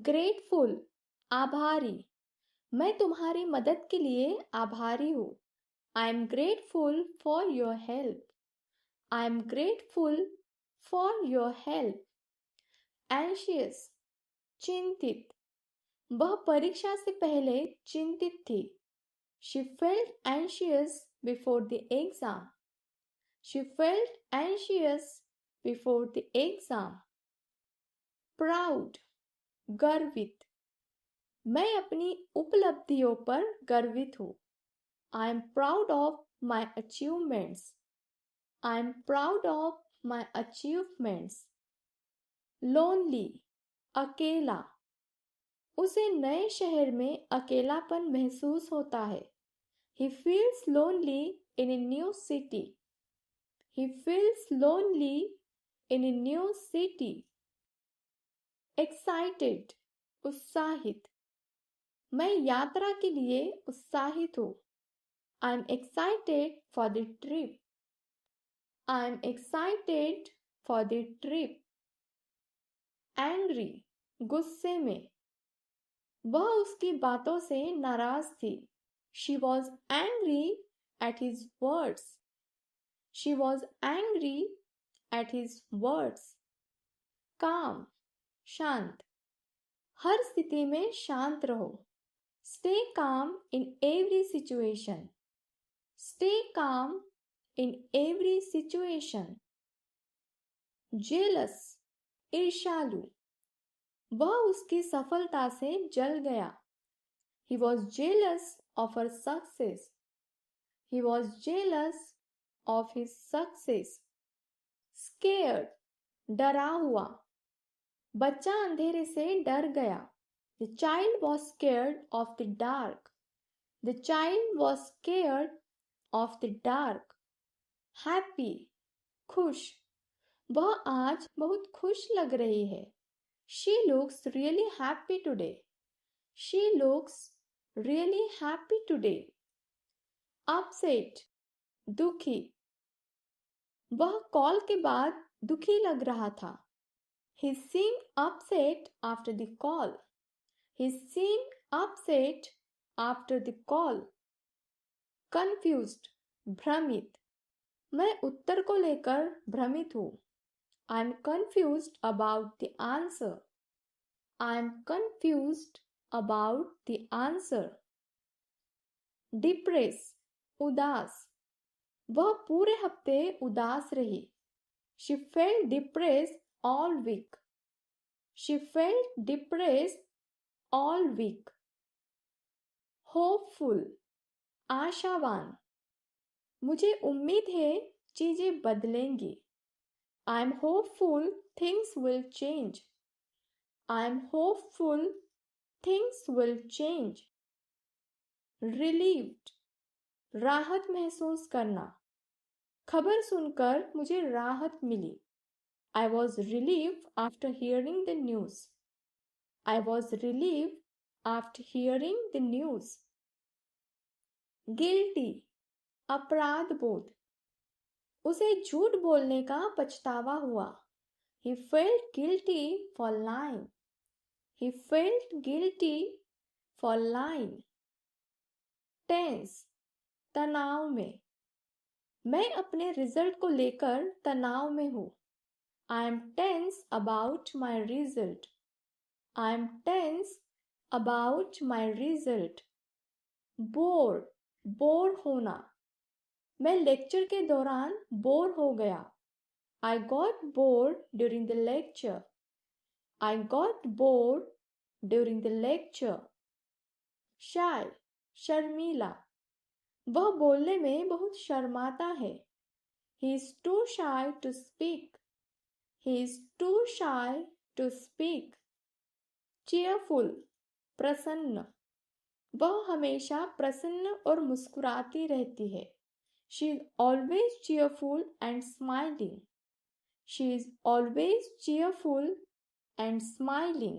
Grateful, आभारी। मैं तुम्हारी मदद के लिए आभारी हूँ। I am grateful for your help. I am grateful for your help. Anxious, चिंतित। वह परीक्षा से पहले चिंतित थी। She felt anxious before the exam. She felt anxious before the exam. Proud, गर्वित। मैं अपनी उपलब्धियों पर गर्वित हूँ। I am proud of my achievements. I am proud of my achievements. Lonely, अकेला। उसे नए शहर में अकेलापन महसूस होता है। He feels lonely in a new city. He feels lonely in a new city. Excited, उत्साहित। मैं यात्रा के लिए उत्साहित हूँ। I am excited for the trip. I am excited for the trip. Angry, गुस्से में। वह उसकी बातों से नाराज थी। She was angry at his words. She was angry at his words. Calm, शांत। हर स्थिति में शांत रहो। Stay calm in every situation. Stay calm in every situation. Jealous, ईर्ष्यालु। वह उसकी सफलता से जल गया। He was jealous of her success. He was jealous of his success. Scared, डरा हुआ। बच्चा अंधेरे से डर गया। The child was scared of the dark. The child was scared of the dark. Happy, खुश। वह आज बहुत खुश लग रही है। She looks really happy today. She looks really happy today. Upset, दुखी। वह कॉल के बाद दुखी लग रहा था। He seemed upset after the call. He seemed upset after the call. Confused, भ्रमित। मैं उत्तर को लेकर भ्रमित हूँ। I am confused about the answer. I am confused about the answer. Depress, उदास। वह पूरे हफ्ते उदास रही। She felt depressed all week. She felt depressed all week. Hopeful, आशावान। मुझे उम्मीद है चीजें बदलेंगी। I am hopeful things will change. I am hopeful things will change. Relieved, राहत महसूस करना। खबर सुनकर मुझे राहत मिली। I was relieved after hearing the news. I was relieved after hearing the news. Guilty, अपराध बोध। उसे झूठ बोलने का पछतावा हुआ। He felt guilty for lying. He felt guilty for lying. Tense, तनाव में। मैं अपने रिजल्ट को लेकर तनाव में हूँ। I am tense about my result. I am tense about my result. Bored, bore होना। मैं लेक्चर के दौरान बोर हो गया। I got bored during the lecture. I got bored during the lecture. Shy, शर्मीला। वह बोलने में बहुत शर्माता है। He is too shy to speak. He is too shy to speak. Cheerful, प्रसन्न। वह हमेशा प्रसन्न और मुस्कुराती रहती है। She is always cheerful and smiling. She is always cheerful and smiling.